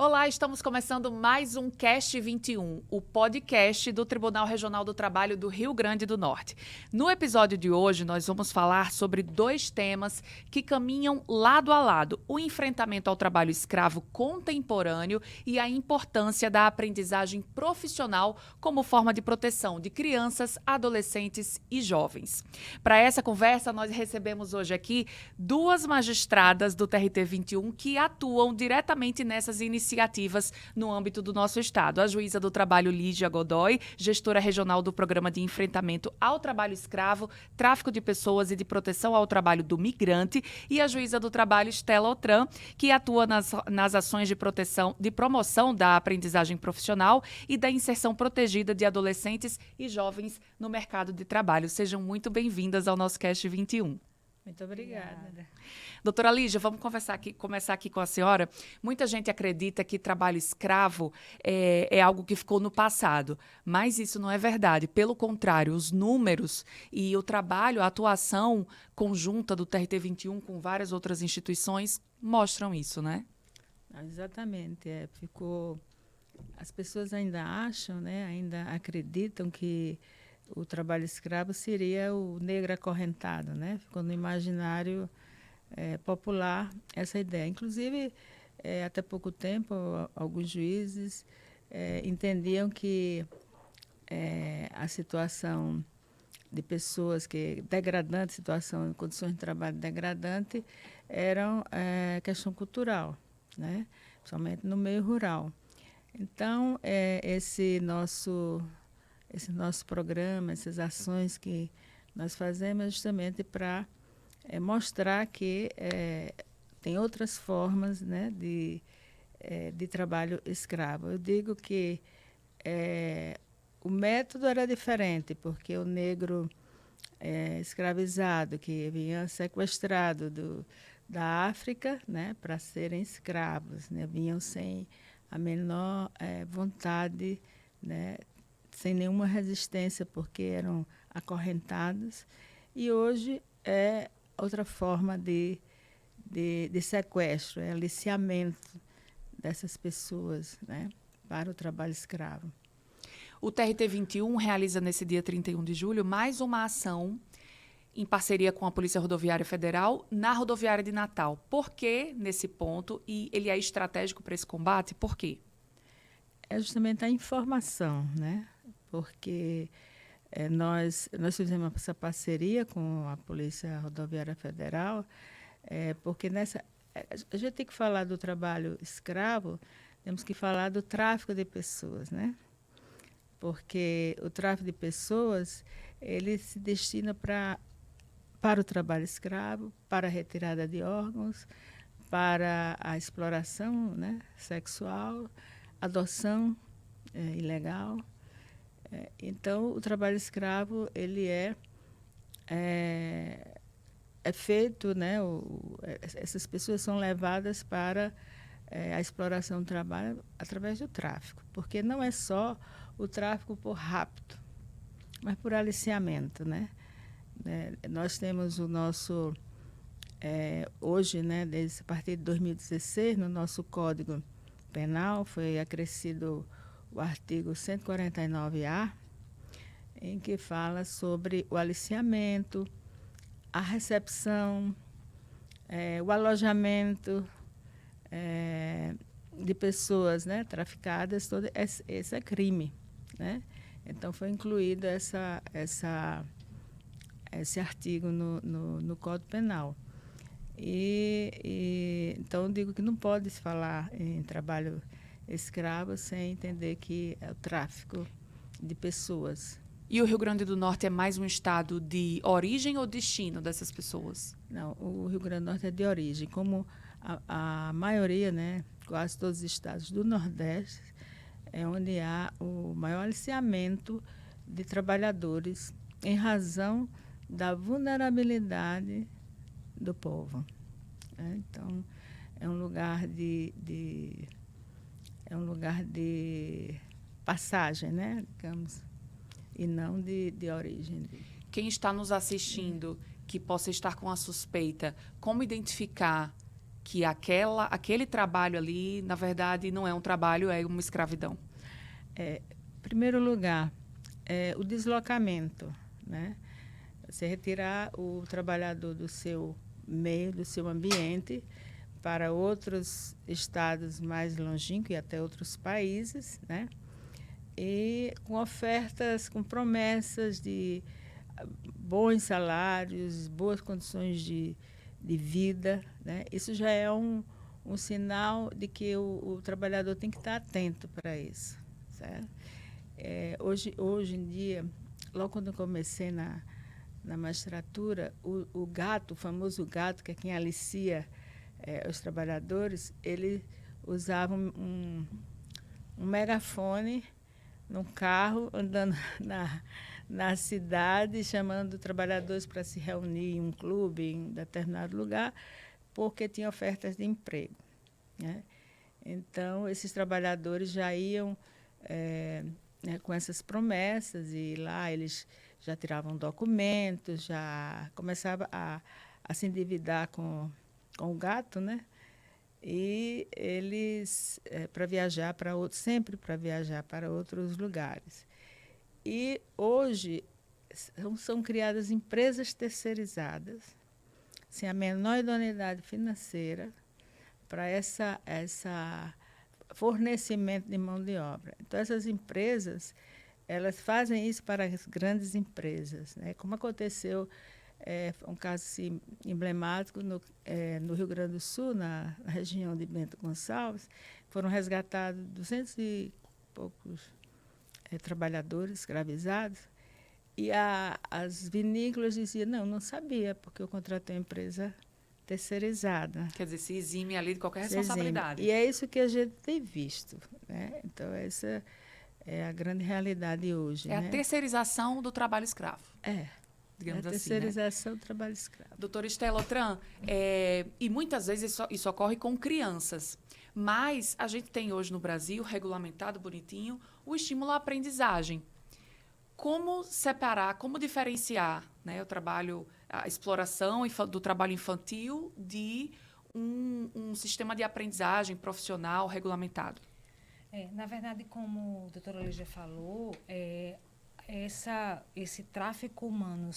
Olá, estamos começando mais um Cast 21, o podcast do Tribunal Regional do Trabalho do Rio Grande do Norte. No episódio de hoje, nós vamos falar sobre dois temas que caminham lado a lado: o enfrentamento ao trabalho escravo contemporâneo e a importância da aprendizagem profissional como forma de proteção de crianças, adolescentes e jovens. Para essa conversa, nós recebemos hoje aqui duas magistradas do TRT 21 que atuam diretamente nessas iniciativas no âmbito do nosso estado. A juíza do trabalho Lígia Godoy, gestora regional do Programa de Enfrentamento ao Trabalho Escravo, Tráfico de Pessoas e de Proteção ao Trabalho do Migrante, e a juíza do trabalho Stella Otran, que atua nas ações de promoção da aprendizagem profissional e da inserção protegida de adolescentes e jovens no mercado de trabalho. Sejam muito bem-vindas ao nosso Cast 21. Muito obrigada. Doutora Lígia, vamos começar aqui com a senhora. Muita gente acredita que trabalho escravo é algo que ficou no passado, mas isso não é verdade. Pelo contrário, os números e o trabalho, a atuação conjunta do TRT 21 com várias outras instituições mostram isso, né? Exatamente. As pessoas ainda acham, né, ainda acreditam que o trabalho escravo seria o negro acorrentado, né? Ficou no imaginário popular essa ideia. Inclusive, até pouco tempo, alguns juízes entendiam que a situação de pessoas degradante, situação, condições de trabalho degradante, eram questão cultural, né? Principalmente no meio rural. Então, esse nosso programa, essas ações que nós fazemos é justamente para mostrar que tem outras formas, né, de trabalho escravo. Eu digo que o método era diferente, porque o negro escravizado, que vinha sequestrado da África, né, para serem escravos, né, vinham sem a menor vontade, né, sem nenhuma resistência, porque eram acorrentados. E hoje é outra forma de sequestro, é aliciamento dessas pessoas, né, para o trabalho escravo. O TRT 21 realiza nesse dia 31 de julho mais uma ação em parceria com a Polícia Rodoviária Federal na rodoviária de Natal. Por que nesse ponto? E ele é estratégico para esse combate? Por quê? É justamente a informação, né? Porque nós fizemos essa parceria com a Polícia Rodoviária Federal, porque a gente tem que falar do trabalho escravo, temos que falar do tráfico de pessoas, né? Porque o tráfico de pessoas, ele se destina para o trabalho escravo, para a retirada de órgãos, para a exploração, né, sexual, adoção ilegal. Então, o trabalho escravo ele é feito, né, essas pessoas são levadas para a exploração do trabalho através do tráfico, porque não é só o tráfico por rapto, mas por aliciamento, né? Nós temos o nosso hoje, né, a partir de 2016, no nosso Código Penal foi acrescido o artigo 149-A, em que fala sobre o aliciamento, a recepção, o alojamento de pessoas, né, traficadas. Todo esse é crime, né? Então foi incluído esse artigo no Código Penal. Então, eu digo que não pode se falar em trabalho escravo sem entender que é o tráfico de pessoas. E o Rio Grande do Norte é mais um estado de origem ou destino dessas pessoas? Não, o Rio Grande do Norte é de origem. Como a maioria, né, quase todos os estados do Nordeste, é onde há o maior aliciamento de trabalhadores em razão da vulnerabilidade do povo. Então, é um lugar de passagem, né, digamos, e não de origem. Quem está nos assistindo, que possa estar com a suspeita, como identificar que aquele trabalho ali, na verdade, não é um trabalho, é uma escravidão? Em primeiro lugar, o deslocamento, né? Você retirar o trabalhador do seu meio, do seu ambiente, para outros estados mais longínquos e até outros países, né? E com ofertas, com promessas de bons salários, boas condições de vida, né? Isso já é um sinal de que o trabalhador tem que estar atento para isso, certo? Hoje em dia, logo quando eu comecei na magistratura, o gato, o famoso gato, que é quem alicia os trabalhadores, ele usava um megafone num carro, andando na cidade, chamando trabalhadores para se reunir em um clube, em determinado lugar, porque tinha ofertas de emprego, né? Então, esses trabalhadores já iam com essas promessas, e lá eles já tiravam documentos, já começavam a se endividar com o gato, né? E eles, para viajar para outros, sempre para viajar para outros lugares. E hoje são criadas empresas terceirizadas, sem a menor idoneidade financeira, para essa fornecimento de mão de obra. Então, essas empresas, elas fazem isso para as grandes empresas, né? Como aconteceu, um caso assim, emblemático no Rio Grande do Sul, na região de Bento Gonçalves, foram resgatados 200 e poucos trabalhadores escravizados, e as vinícolas diziam, não sabia, porque eu contratei uma empresa terceirizada. Quer dizer, se exime ali de qualquer responsabilidade. E é isso que a gente tem visto, né? Então, essa é a grande realidade hoje. É, né? A terceirização do trabalho escravo. Digamos a assim, terceirização do trabalho escravo. Doutora Estela Otran, e muitas vezes isso ocorre com crianças, mas a gente tem hoje no Brasil, regulamentado bonitinho, o estímulo à aprendizagem. Como separar, como diferenciar, né, a exploração do trabalho infantil de um sistema de aprendizagem profissional regulamentado? Na verdade, como a doutora Lígia falou, esse tráfico humano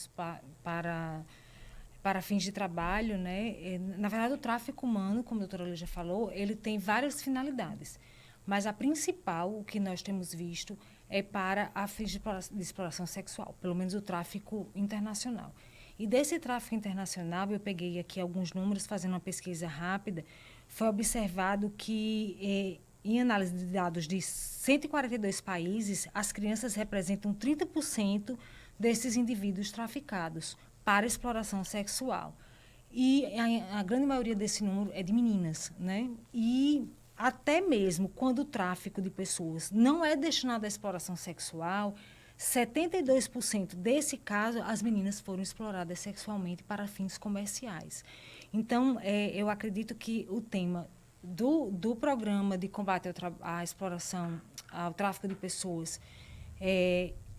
para fins de trabalho, né? Na verdade, o tráfico humano, como a doutora Lígia falou, ele tem várias finalidades. Mas a principal, o que nós temos visto, é para a fins de exploração sexual, pelo menos o tráfico internacional. E desse tráfico internacional, eu peguei aqui alguns números, fazendo uma pesquisa rápida, foi observado que, em análise de dados de 142 países, as crianças representam 30% desses indivíduos traficados para exploração sexual. E a grande maioria desse número é de meninas, né? E até mesmo quando o tráfico de pessoas não é destinado à exploração sexual, 72% desse caso, as meninas foram exploradas sexualmente para fins comerciais. Então, eu acredito que o tema do programa de combate à exploração, ao tráfico de pessoas,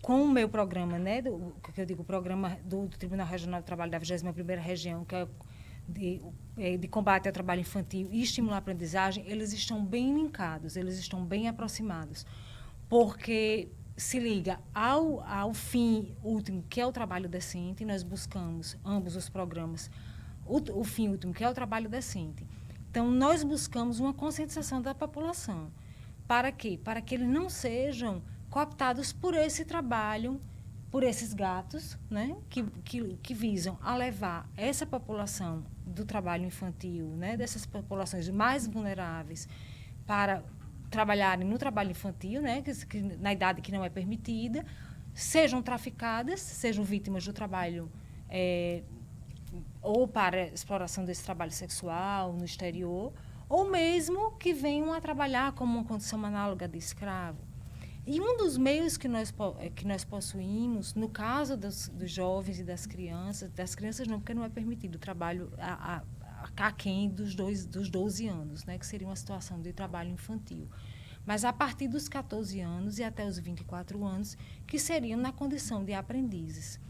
com o meu programa, né, que eu digo, o programa do Tribunal Regional do Trabalho da 21ª Região, que é de combate ao trabalho infantil e estimular a aprendizagem, eles estão bem linkados, eles estão bem aproximados, porque se liga ao fim último, que é o trabalho decente, e nós buscamos, ambos os programas, o fim último, que é o trabalho decente. Então, nós buscamos uma conscientização da população. Para quê? Para que eles não sejam cooptados por esse trabalho, por esses gatos, né, que visam a levar essa população do trabalho infantil, né, dessas populações mais vulneráveis, para trabalharem no trabalho infantil, né, que na idade que não é permitida, sejam traficadas, sejam vítimas do trabalho ou para exploração desse trabalho sexual no exterior, ou mesmo que venham a trabalhar como uma condição análoga de escravo. E um dos meios que nós possuímos, no caso dos jovens e das crianças não, porque não é permitido o trabalho aquém dos 12 anos, né, que seria uma situação de trabalho infantil. Mas a partir dos 14 anos e até os 24 anos, que seriam na condição de aprendizes.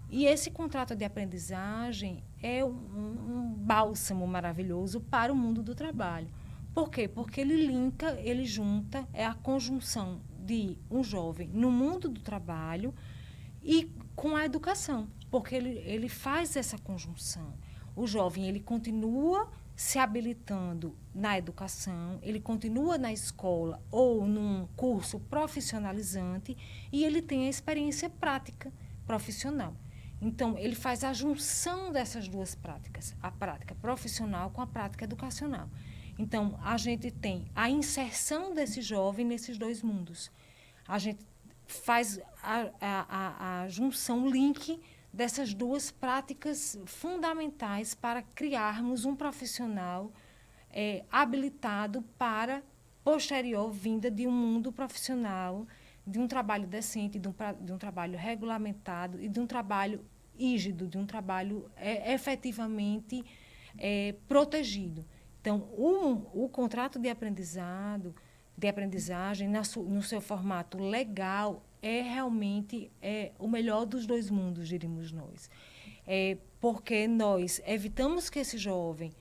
E esse contrato de aprendizagem é um bálsamo maravilhoso para o mundo do trabalho. Por quê? Porque ele junta, é a conjunção de um jovem no mundo do trabalho e com a educação, porque ele faz essa conjunção. O jovem, ele continua se habilitando na educação, ele continua na escola ou num curso profissionalizante e ele tem a experiência prática profissional. Então, ele faz a junção dessas duas práticas, a prática profissional com a prática educacional. Então, a gente tem a inserção desse jovem nesses dois mundos. A gente faz a junção, o link dessas duas práticas fundamentais para criarmos um profissional habilitado para posterior vinda de um mundo profissional, de um trabalho decente, de um trabalho regulamentado e de um trabalho rígido, de um trabalho efetivamente protegido. Então, o contrato de aprendizagem, no seu formato legal, é realmente o melhor dos dois mundos, diríamos nós. Porque nós evitamos que esse jovem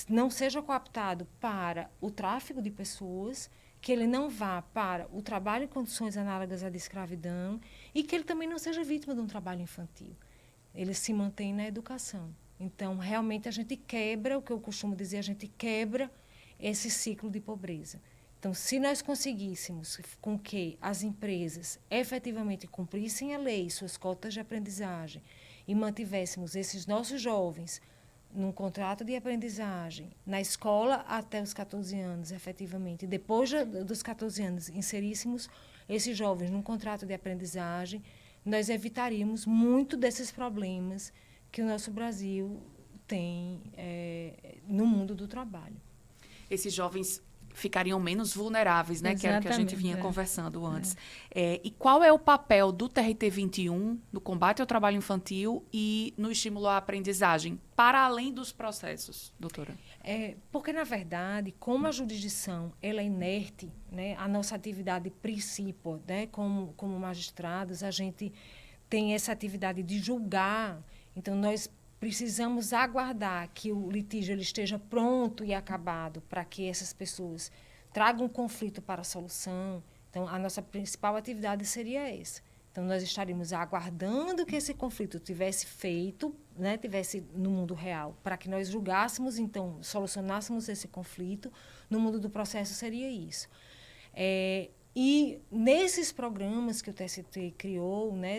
não seja cooptado para o tráfico de pessoas, que ele não vá para o trabalho em condições análogas à de escravidão e que ele também não seja vítima de um trabalho infantil. Ele se mantém na educação. Então, realmente, a gente quebra, o que eu costumo dizer, a gente quebra esse ciclo de pobreza. Então, se nós conseguíssemos com que as empresas efetivamente cumprissem a lei, suas cotas de aprendizagem, e mantivéssemos esses nossos jovens num contrato de aprendizagem, na escola até os 14 anos, efetivamente, e depois dos 14 anos inseríssemos esses jovens num contrato de aprendizagem, nós evitaríamos muito desses problemas que o nosso Brasil tem no mundo do trabalho. Esses jovens ficariam menos vulneráveis, né? Que era o que a gente vinha conversando antes. E qual é o papel do TRT 21 no combate ao trabalho infantil e no estímulo à aprendizagem, para além dos processos, doutora? Porque, na verdade, como a jurisdição ela é inerte, né, a nossa atividade princípio, né, como magistrados, a gente tem essa atividade de julgar. Então, nós precisamos aguardar que o litígio ele esteja pronto e acabado para que essas pessoas tragam um conflito para a solução. Então, a nossa principal atividade seria essa. Então, nós estaríamos aguardando que esse conflito tivesse feito, né, tivesse no mundo real, para que nós julgássemos, então, solucionássemos esse conflito. No mundo do processo seria isso. E nesses programas que o TST criou, né,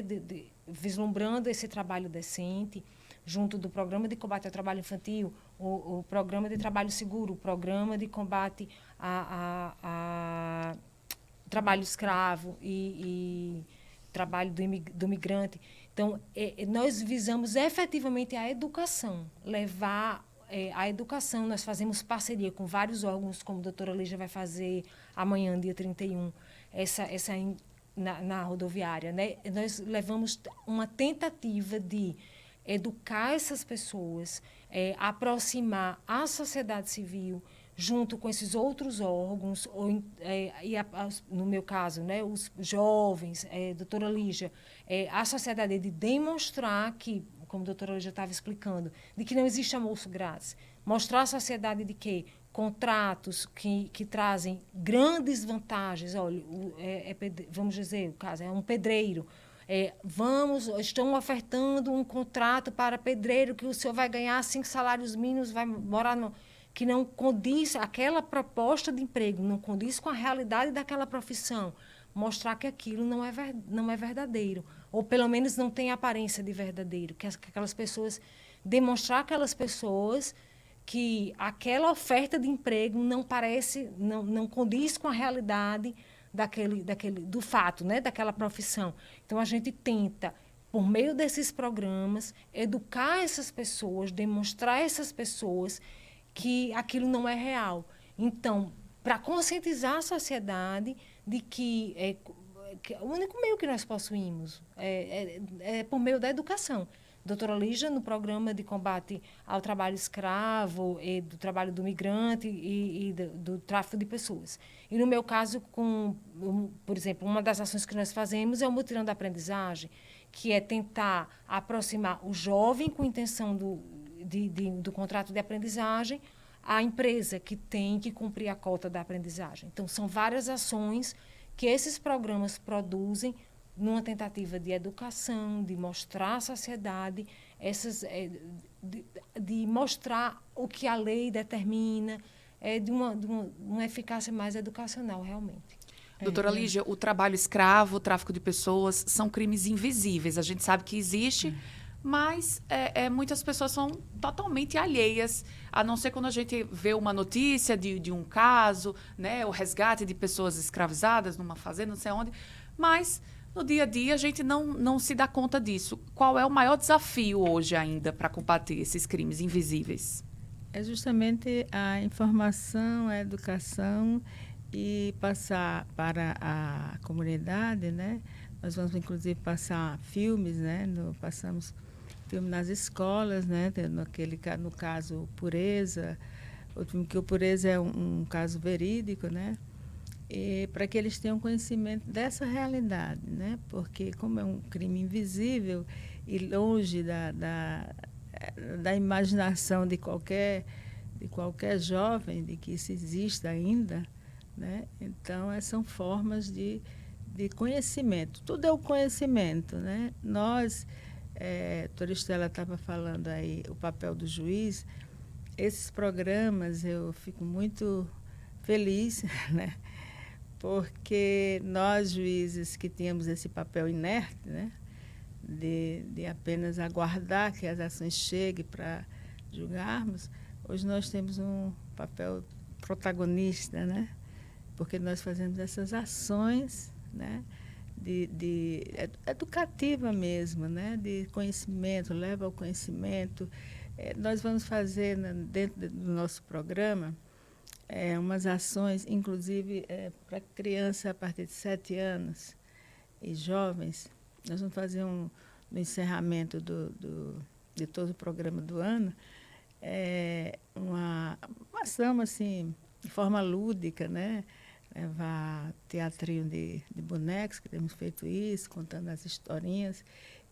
vislumbrando esse trabalho decente, junto do Programa de Combate ao Trabalho Infantil, o Programa de Trabalho Seguro, o Programa de Combate a Trabalho Escravo e Trabalho do Migrante. Então, nós visamos efetivamente a educação, levar a educação. Nós fazemos parceria com vários órgãos, como a doutora Lígia vai fazer amanhã, dia 31, na rodoviária. Né? Nós levamos uma tentativa de educar essas pessoas, aproximar a sociedade civil junto com esses outros órgãos, no meu caso, né, os jovens, doutora Lígia, a sociedade de demonstrar que, como a doutora Lígia estava explicando, de que não existe almoço grátis. Mostrar à sociedade de que contratos que trazem grandes vantagens, olha, vamos dizer, o caso é um pedreiro, estão ofertando um contrato para pedreiro que o senhor vai ganhar 5 salários mínimos, vai morar que não condiz, aquela proposta de emprego não condiz com a realidade daquela profissão, mostrar que aquilo não é verdadeiro, ou pelo menos não tem aparência de verdadeiro, que aquelas pessoas, demonstrar aquelas pessoas que aquela oferta de emprego não condiz com a realidade do fato, né, daquela profissão. Então, a gente tenta, por meio desses programas, educar essas pessoas, demonstrar a essas pessoas que aquilo não é real. Então, para conscientizar a sociedade de que o único meio que nós possuímos é por meio da educação. Doutora Lígia, no programa de combate ao trabalho escravo, do trabalho do migrante e do tráfico de pessoas. E, no meu caso, por exemplo, uma das ações que nós fazemos é o mutirão da aprendizagem, que é tentar aproximar o jovem com intenção do contrato de aprendizagem à empresa que tem que cumprir a cota da aprendizagem. Então, são várias ações que esses programas produzem numa tentativa de educação, de mostrar à sociedade, de mostrar o que a lei determina, de uma eficácia mais educacional, realmente. Doutora Lígia, o trabalho escravo, o tráfico de pessoas, são crimes invisíveis. A gente sabe que existe, mas muitas pessoas são totalmente alheias, a não ser quando a gente vê uma notícia de um caso, né, o resgate de pessoas escravizadas numa fazenda, não sei onde, mas no dia a dia a gente não se dá conta disso. Qual é o maior desafio hoje ainda para combater esses crimes invisíveis? É justamente a informação, a educação e passar para a comunidade, né? Nós vamos, inclusive, passar filmes, né? Passamos filme nas escolas, né? No caso, Pureza, o filme que o Pureza é um caso verídico, né? E para que eles tenham conhecimento dessa realidade, né? Porque como é um crime invisível e longe da imaginação de qualquer jovem, de que isso exista ainda, né? Então, são formas de conhecimento. Tudo é o conhecimento, né? Nós, a doutora Estela estava falando aí, o papel do juiz, esses programas eu fico muito feliz, né? Porque nós, juízes, que tínhamos esse papel inerte, né? De apenas aguardar que as ações cheguem para julgarmos, hoje nós temos um papel protagonista, né? Porque nós fazemos essas ações, né? Educativa mesmo, né? De conhecimento, leva ao conhecimento. Nós vamos fazer, dentro do nosso programa, umas ações, inclusive para criança a partir de 7 anos e jovens. Nós vamos fazer no encerramento de todo o programa do ano, uma ação assim, de forma lúdica, né? Levar teatrinho de bonecos, que temos feito isso, contando as historinhas,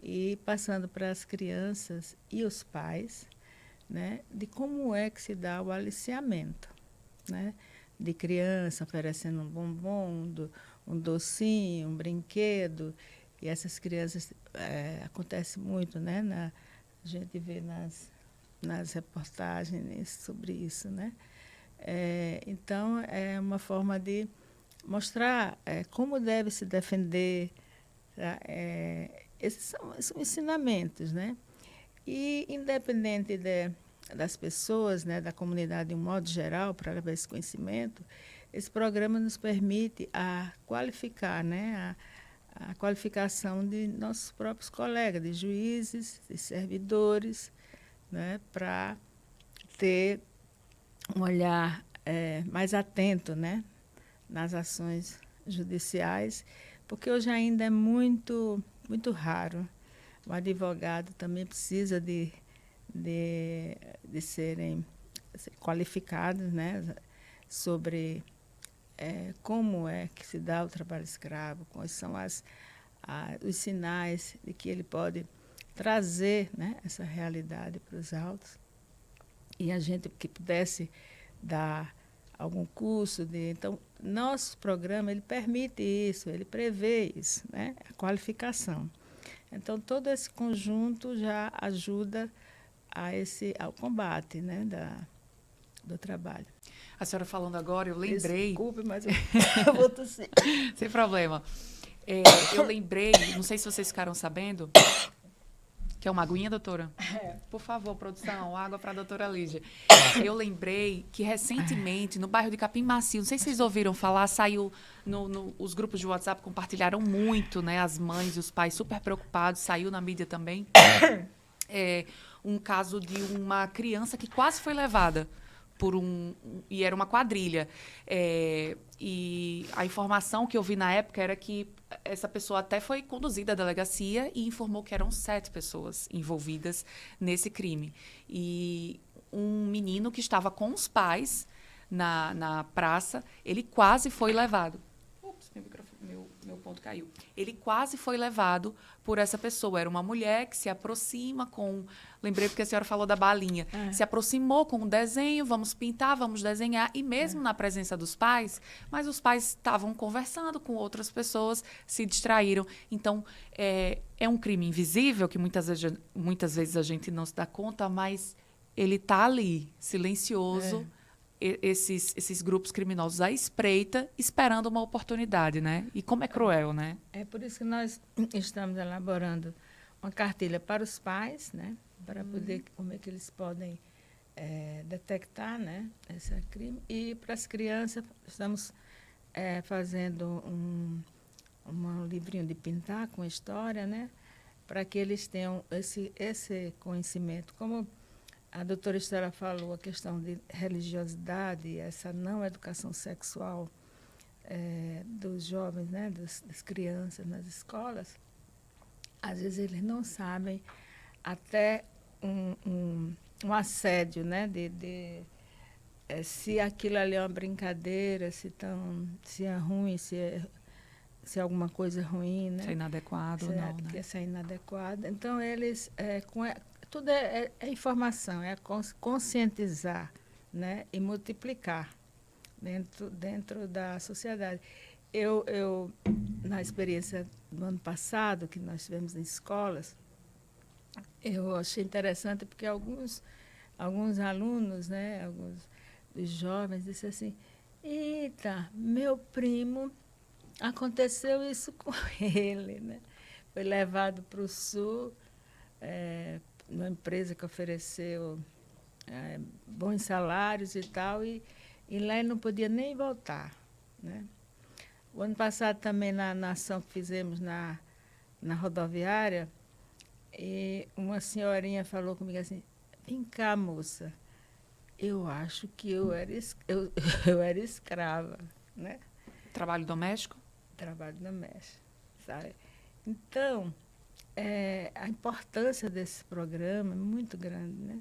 e passando para as crianças e os pais, né? De como é que se dá o aliciamento, né? De criança oferecendo um bombom, um docinho, um brinquedo. E essas crianças, acontece muito, né? A gente vê nas reportagens sobre isso, né? Então, é uma forma de mostrar como deve se defender. Tá? Esses são ensinamentos, né? E, independente das pessoas, né, da comunidade de um modo geral, para levar esse conhecimento, esse programa nos permite qualificar, né, a qualificação de nossos próprios colegas, de juízes, de servidores, né, para ter um olhar mais atento, né, nas ações judiciais, porque hoje ainda é muito, muito raro. O advogado também precisa de serem qualificados, né, sobre como é que se dá o trabalho escravo, quais são os sinais de que ele pode trazer, né, essa realidade para os autos. E a gente que pudesse dar algum curso então, nosso programa ele permite isso, ele prevê isso, né, a qualificação. Então, todo esse conjunto já ajuda ao combate, né, do trabalho. A senhora falando agora, eu lembrei... Desculpe, mas eu vou tossir. Sem problema. Eu lembrei, não sei se vocês ficaram sabendo... Quer uma aguinha, doutora? Por favor, produção, água para a doutora Lígia. Eu lembrei que recentemente, no bairro de Capim Macio, não sei se vocês ouviram falar, saiu, os grupos de WhatsApp compartilharam muito, né? As mães e os pais super preocupados, saiu na mídia também. Um caso de uma criança que quase foi levada e era uma quadrilha. E a informação que eu vi na época era que essa pessoa até foi conduzida à delegacia e informou que eram 7 pessoas envolvidas nesse crime. E um menino que estava com os pais na praça, ele quase foi levado. Ups, Meu ponto caiu. Ele quase foi levado por essa pessoa. Era uma mulher que se aproxima com... Lembrei porque a senhora falou da balinha. Se aproximou com um desenho, vamos pintar, vamos desenhar. E mesmo na presença dos pais, mas os pais estavam conversando com outras pessoas, se distraíram. Então, é um crime invisível, que muitas vezes a gente não se dá conta, mas ele está ali, silencioso. Esses grupos criminosos à espreita, esperando uma oportunidade, né? E como é cruel, né? É por isso que nós estamos elaborando uma cartilha para os pais, né? Para poder, como é que eles podem detectar, né, esse crime. E para as crianças, estamos fazendo um livrinho de pintar com história, né? Para que eles tenham esse conhecimento. Como a doutora Estela falou, a questão de religiosidade, essa não educação sexual dos jovens, né, das crianças nas escolas, às vezes eles não sabem até um assédio, né, se aquilo ali é uma brincadeira, se é ruim, se é alguma coisa ruim, né? Se é inadequado ou não, né? Se é inadequado. Então, eles... tudo é informação, é conscientizar, né, e multiplicar dentro da sociedade. Eu, na experiência do ano passado, que nós tivemos em escolas, eu achei interessante porque alguns alunos, né, alguns dos jovens, disseram assim: eita, meu primo, aconteceu isso com ele, né? Foi levado para o sul, uma empresa que ofereceu bons salários e tal, e lá ele não podia nem voltar, né? O ano passado também, na ação que fizemos na rodoviária, e uma senhorinha falou comigo assim: vem cá, moça, eu acho que eu era escrava, né? Trabalho doméstico? Trabalho doméstico, sabe? Então, a importância desse programa é muito grande, né?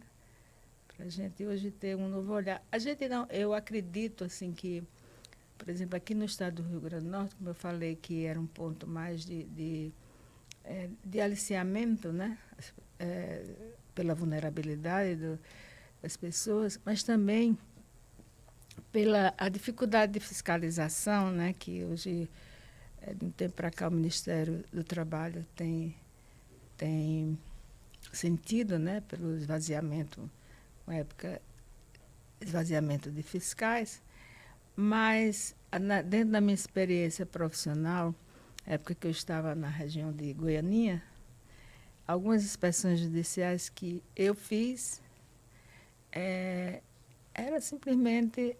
Para a gente hoje ter um novo olhar. A gente não, eu acredito assim que, por exemplo, aqui no estado do Rio Grande do Norte, como eu falei, que era um ponto mais de aliciamento, né? Pela vulnerabilidade das pessoas, mas também pela a dificuldade de fiscalização, né? Que hoje, de um tempo para cá, o Ministério do Trabalho tem sentido, né, pelo esvaziamento, uma época, esvaziamento de fiscais, mas dentro da minha experiência profissional, época que eu estava na região de Goianinha, algumas inspeções judiciais que eu fiz era simplesmente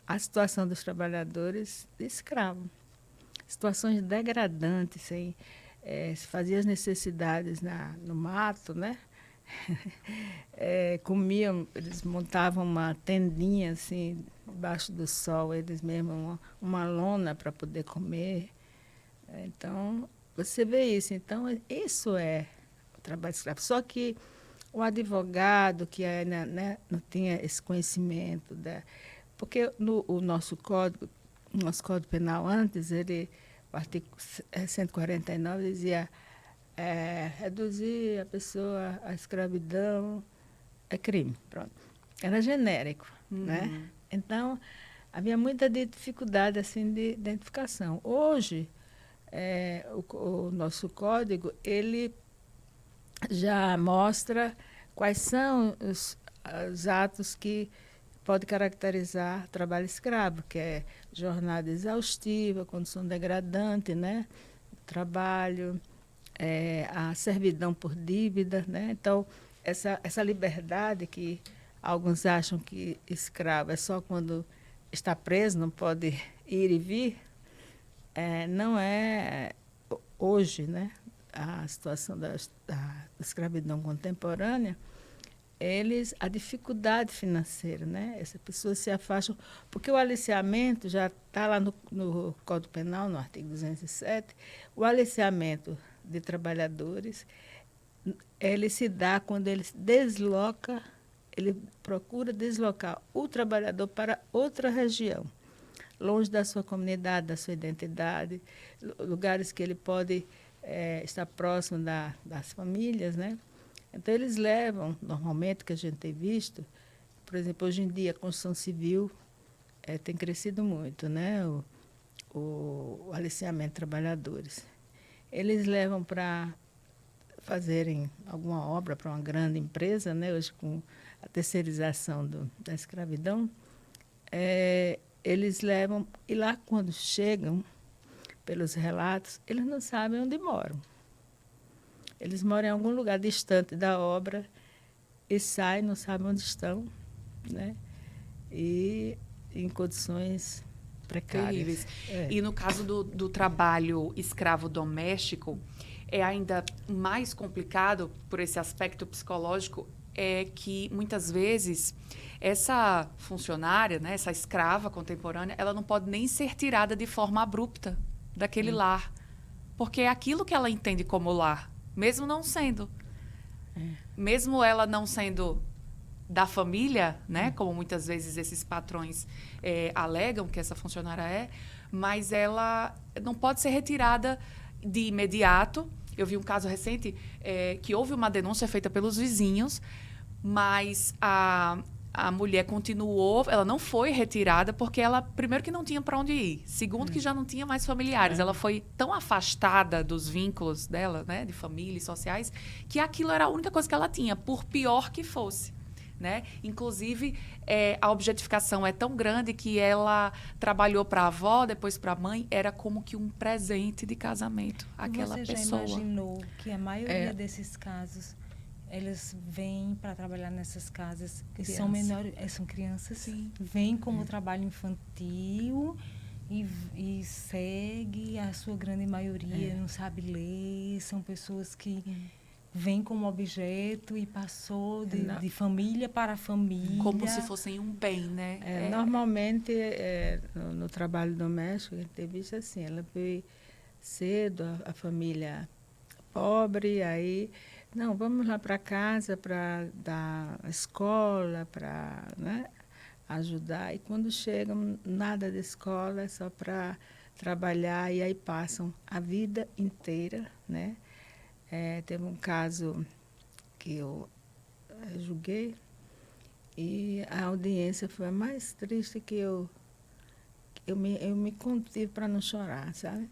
a situação dos trabalhadores de escravo, situações degradantes, sem se fazia as necessidades no mato, né? Comiam, eles montavam uma tendinha assim, debaixo do sol, eles mesmos, uma lona para poder comer. Então, você vê isso. Então, isso é o trabalho escravo. Só que o advogado, que ainda, né, não tinha esse conhecimento, porque o nosso Código Penal antes, o artigo 149 dizia reduzir a pessoa à escravidão é crime. Pronto. Era genérico, né? Então, havia muita dificuldade assim, de identificação. Hoje, o nosso código ele já mostra quais são os atos que pode caracterizar trabalho escravo, que é jornada exaustiva, condição degradante, né? Trabalho, a servidão por dívida, né? Então, essa liberdade que alguns acham que escravo é só quando está preso, não pode ir e vir, não é hoje, né? A situação da escravidão contemporânea, a dificuldade financeira, né? Essas pessoas se afastam, porque o aliciamento já está lá no Código Penal, no artigo 207, o aliciamento de trabalhadores, ele se dá quando ele procura deslocar o trabalhador para outra região. longe da sua comunidade, da sua identidade, lugares que ele pode estar próximo das famílias, né? Então, eles levam, normalmente, que a gente tem visto, por exemplo, hoje em dia, a construção civil tem crescido muito, né? O aliciamento de trabalhadores. Eles levam para fazerem alguma obra para uma grande empresa, né? Hoje, com a terceirização da escravidão, eles levam, e lá, quando chegam, pelos relatos, eles não sabem onde moram. Eles moram em algum lugar distante da obra e saem, não sabem onde estão, né? E em condições precárias. Terríveis. E no caso do trabalho escravo doméstico, é ainda mais complicado por esse aspecto psicológico, é que muitas vezes essa funcionária, né, essa escrava contemporânea, ela não pode nem ser tirada de forma abrupta daquele lar, porque é aquilo que ela entende como lar, mesmo não sendo. Mesmo ela não sendo da família, né, como muitas vezes esses patrões alegam que essa funcionária é, mas ela não pode ser retirada de imediato. Eu vi um caso recente que houve uma denúncia feita pelos vizinhos, mas a mulher continuou, ela não foi retirada porque ela, primeiro, que não tinha para onde ir, segundo, que já não tinha mais familiares. Ela foi tão afastada dos vínculos dela, né, de família e sociais, que aquilo era a única coisa que ela tinha, por pior que fosse. Né? Inclusive, a objetificação é tão grande que ela trabalhou para a avó, depois para a mãe, era como que um presente de casamento, aquela pessoa. Você pessoa. já imaginou que a maioria desses casos, eles vêm para trabalhar nessas casas que são menores, são crianças, Sim. Vêm como trabalho infantil e segue, a sua grande maioria não sabe ler, são pessoas que vem como objeto e passou de família para família. Como se fossem um bem, né? Normalmente, no trabalho doméstico, a gente tem visto assim, ela veio cedo, a família pobre, aí, não, vamos lá para casa para dar a escola, para, né, ajudar. E quando chegam, nada de escola, é só para trabalhar, e aí passam a vida inteira, né? Teve um caso que eu julguei e a audiência foi a mais triste que eu me contive para não chorar, sabe?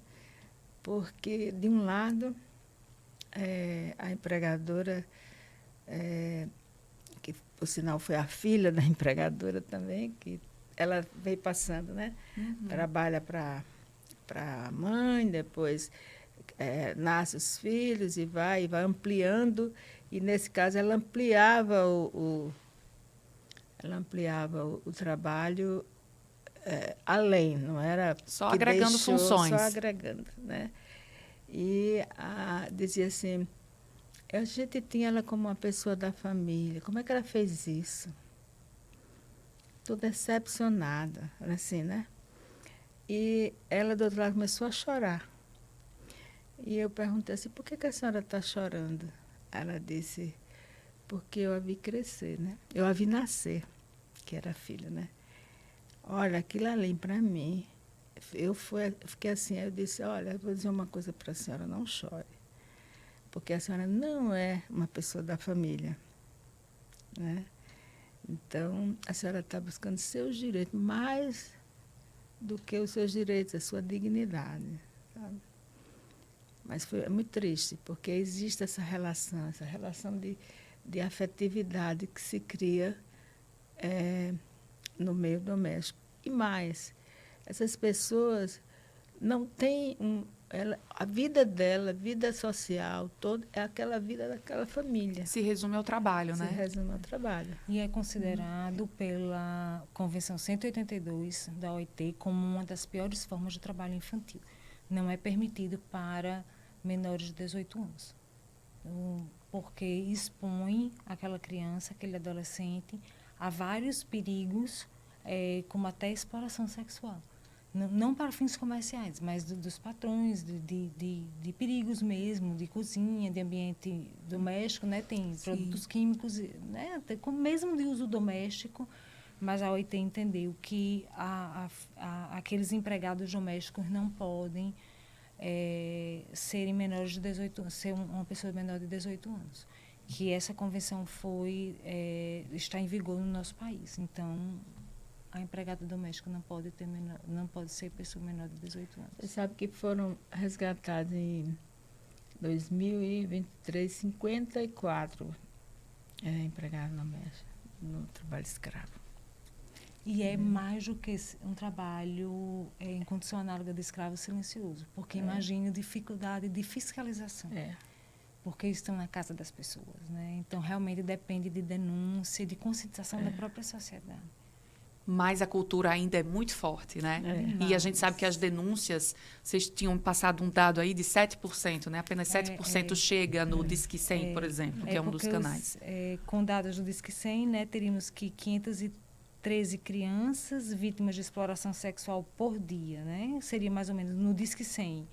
Porque, de um lado, a empregadora, que por sinal foi a filha da empregadora também, que ela veio passando, né? Trabalha para a mãe, depois nasce os filhos e vai ampliando, e nesse caso ela ampliava o trabalho além, não era só agregando funções, só agregando, né? E dizia assim, a gente tinha ela como uma pessoa da família, como é que ela fez isso? Tô decepcionada, assim, né? E ela do outro lado começou a chorar. E eu perguntei assim, por que a senhora está chorando? Ela disse, porque eu a vi crescer, né? Eu a vi nascer, que era filha, né? Olha, aquilo ali para mim, eu fiquei assim, eu disse, olha, eu vou dizer uma coisa para a senhora, não chore. Porque a senhora não é uma pessoa da família, né? Então, a senhora está buscando seus direitos, mais do que os seus direitos, a sua dignidade, sabe? Mas foi muito triste, porque existe essa relação de afetividade que se cria no meio doméstico. E mais, essas pessoas não têm a vida dela, a vida social, toda, é aquela vida daquela família. Se resume ao trabalho, né? Se resume ao trabalho. E é considerado pela Convenção 182 da OIT como uma das piores formas de trabalho infantil. Não é permitido para menores de 18 anos, porque expõe aquela criança, aquele adolescente, a vários perigos, como até exploração sexual. Não para fins comerciais, mas dos patrões, de perigos mesmo, de cozinha, de ambiente doméstico, né? Tem produtos químicos, né? Mesmo de uso doméstico, mas a OIT entendeu que aqueles empregados domésticos não podem serem menores de 18 anos, ser uma pessoa menor de 18 anos. Que essa convenção está em vigor no nosso país. Então, a empregada doméstica não pode ser pessoa menor de 18 anos. Você sabe que foram resgatados em 2023 54 empregados domésticos no trabalho escravo. E é mais do que um trabalho em condição análoga de escravo silencioso, porque imagine a dificuldade de fiscalização. Porque estão na casa das pessoas, né? Então, realmente depende de denúncia, de conscientização da própria sociedade. Mas a cultura ainda é muito forte, né? E a gente sabe que as denúncias, vocês tinham passado um dado aí de 7%, né? Apenas 7% chega no Disque 100, por exemplo, que é um dos canais. Com dados do Disque 100, né, teríamos que 513 crianças vítimas de exploração sexual por dia, né? Seria mais ou menos no Disque 100.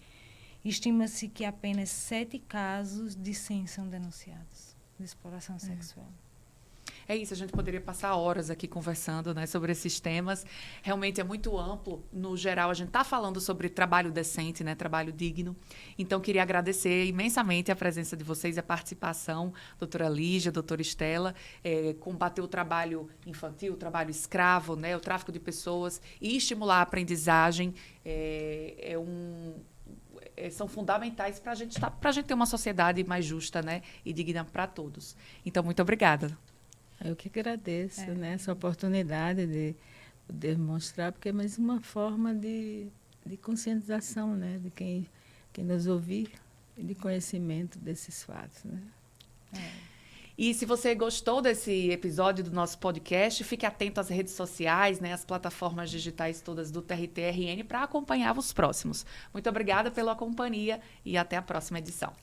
Estima-se que apenas 7 casos de 100 são denunciados de exploração sexual. É isso, a gente poderia passar horas aqui conversando, né, sobre esses temas. Realmente é muito amplo. No geral, a gente está falando sobre trabalho decente, né, trabalho digno. Então, queria agradecer imensamente a presença de vocês, a participação, doutora Lígia, doutora Estela, combater o trabalho infantil, o trabalho escravo, né, o tráfico de pessoas e estimular a aprendizagem. São fundamentais para a gente ter uma sociedade mais justa, né, e digna para todos. Então, muito obrigada. Eu que agradeço, né, essa oportunidade de poder mostrar, porque é mais uma forma de conscientização, né, de quem nos ouvir e de conhecimento desses fatos, né. E se você gostou desse episódio do nosso podcast, fique atento às redes sociais, né, às plataformas digitais todas do TRT-RN para acompanhar os próximos. Muito obrigada pela companhia e até a próxima edição.